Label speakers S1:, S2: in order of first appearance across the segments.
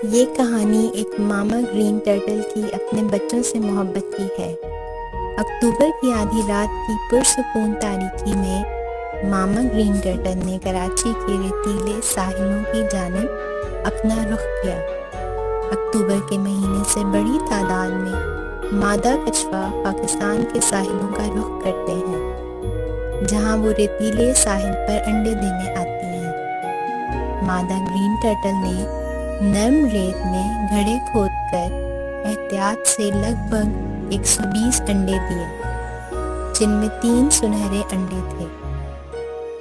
S1: یہ کہانی ایک ماما گرین ٹرٹل کی اپنے بچوں سے محبت کی ہے۔ اکتوبر کی آدھی رات کی پرسکون تاریکی میں ماما گرین ٹرٹل نے کراچی کے ریتیلے ساحلوں کی جانب اپنا رخ کیا۔ اکتوبر کے مہینے سے بڑی تعداد میں مادہ کچھوا پاکستان کے ساحلوں کا رخ کرتے ہیں، جہاں وہ ریتیلے ساحل پر انڈے دینے آتی ہیں۔ مادہ گرین ٹرٹل نے نرم ریت میں گھڑے کھود کر احتیاط سے لگ بھگ 120 انڈے دیے، جن میں 3 سنہرے انڈے تھے۔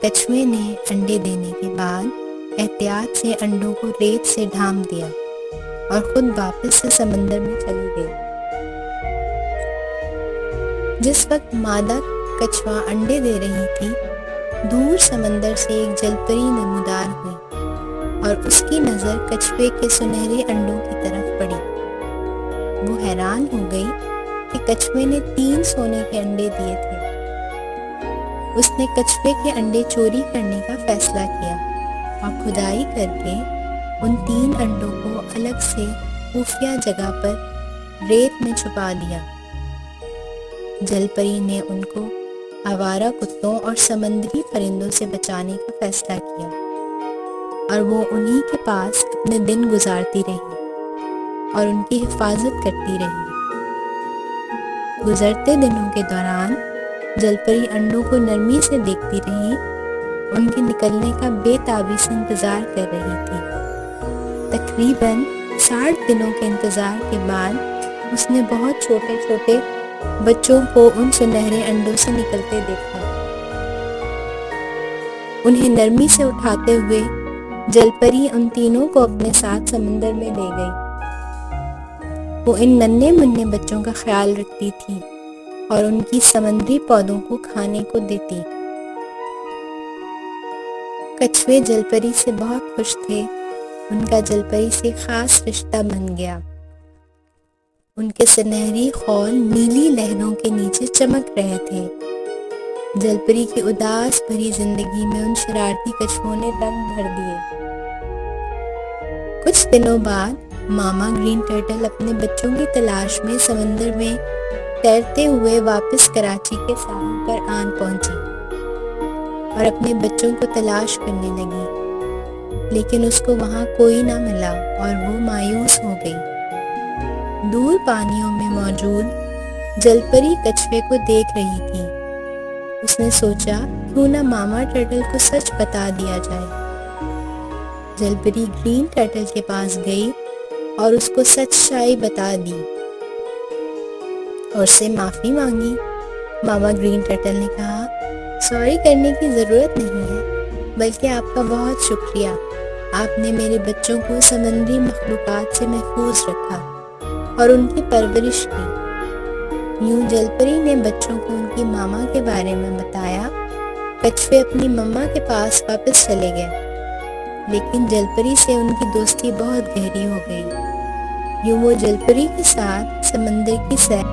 S1: کچھوے نے انڈے دینے کے بعد احتیاط سے انڈوں کو ریت سے ڈھانپ دیا اور خود واپس سے سمندر میں چلی گئی۔ جس وقت مادہ کچھوا انڈے دے رہی تھی، دور سمندر سے ایک جل پری نمودار ہوئی اور اس کی نظر کچھوے کے سنہرے انڈوں کی طرف پڑی۔ وہ حیران ہو گئی کہ کچھوے نے 3 سونے کے انڈے دیے تھے۔ اس نے کچھوے کے انڈے چوری کرنے کا فیصلہ کیا اور کھدائی کر کے ان 3 انڈوں کو الگ سے خفیہ جگہ پر ریت میں چھپا دیا۔ جل پری نے ان کو آوارہ کتوں اور سمندری پرندوں سے بچانے کا فیصلہ کیا اور وہ انہی کے پاس اپنے دن گزارتی رہی اور ان کی حفاظت کرتی رہی۔ گزرتے دنوں کے دوران جل پری انڈوں کو نرمی سے دیکھتی رہی، ان کے نکلنے کا بے تابی سے انتظار کر رہی تھی۔ تقریباً 60 دنوں کے انتظار کے بعد اس نے بہت چھوٹے چھوٹے بچوں کو ان سنہرے انڈوں سے نکلتے دیکھا۔ انہیں نرمی سے اٹھاتے ہوئے جل پری ان تینوں کو اپنے ساتھ سمندر میں لے گئی۔ وہ ان ننھے منھے بچوں کا خیال رکھتی تھی اور ان کی سمندری پودوں کو کھانے کو دیتی۔ کچھوے جل پری سے بہت خوش تھے، ان کا جل پری سے خاص رشتہ بن گیا۔ ان کے سنہری خول نیلی لہروں کے نیچے چمک رہے تھے۔ جل پری کی اداس بھری زندگی میں ان شرارتی کچھووں نے رنگ بھر دیے۔ کچھ دنوں بعد ماما گرین ٹرٹل اپنے بچوں کی تلاش میں سمندر میں تیرتے ہوئے واپس کراچی کے ساحل پر آن پہنچی اور اپنے بچوں کو تلاش کرنے لگی، لیکن اس کو وہاں کوئی نہ ملا اور وہ مایوس ہو گئی۔ دور پانیوں میں موجود جل پری کچھوے کو دیکھ رہی تھی۔ اس نے سوچا کیوں نہ ماما ٹرٹل کو سچ بتا دیا جائے۔ جل پری گرین ٹرٹل کے پاس گئی اور اس کو سچائی بتا دی اور اس سے معافی مانگی۔ ماما گرین ٹرٹل نے کہا، سوری کرنے کی ضرورت نہیں ہے، بلکہ آپ کا بہت شکریہ، آپ نے میرے بچوں کو سمندری مخلوقات سے محفوظ رکھا اور ان کی پرورش کی۔ یوں جل پری نے بچوں کو ان کی ماما کے بارے میں بتایا۔ کچھوے اپنی ماما کے پاس واپس چلے گئے، لیکن جل پری سے ان کی دوستی بہت گہری ہو گئی۔ یوں وہ جل پری کے ساتھ سمندر کی سیر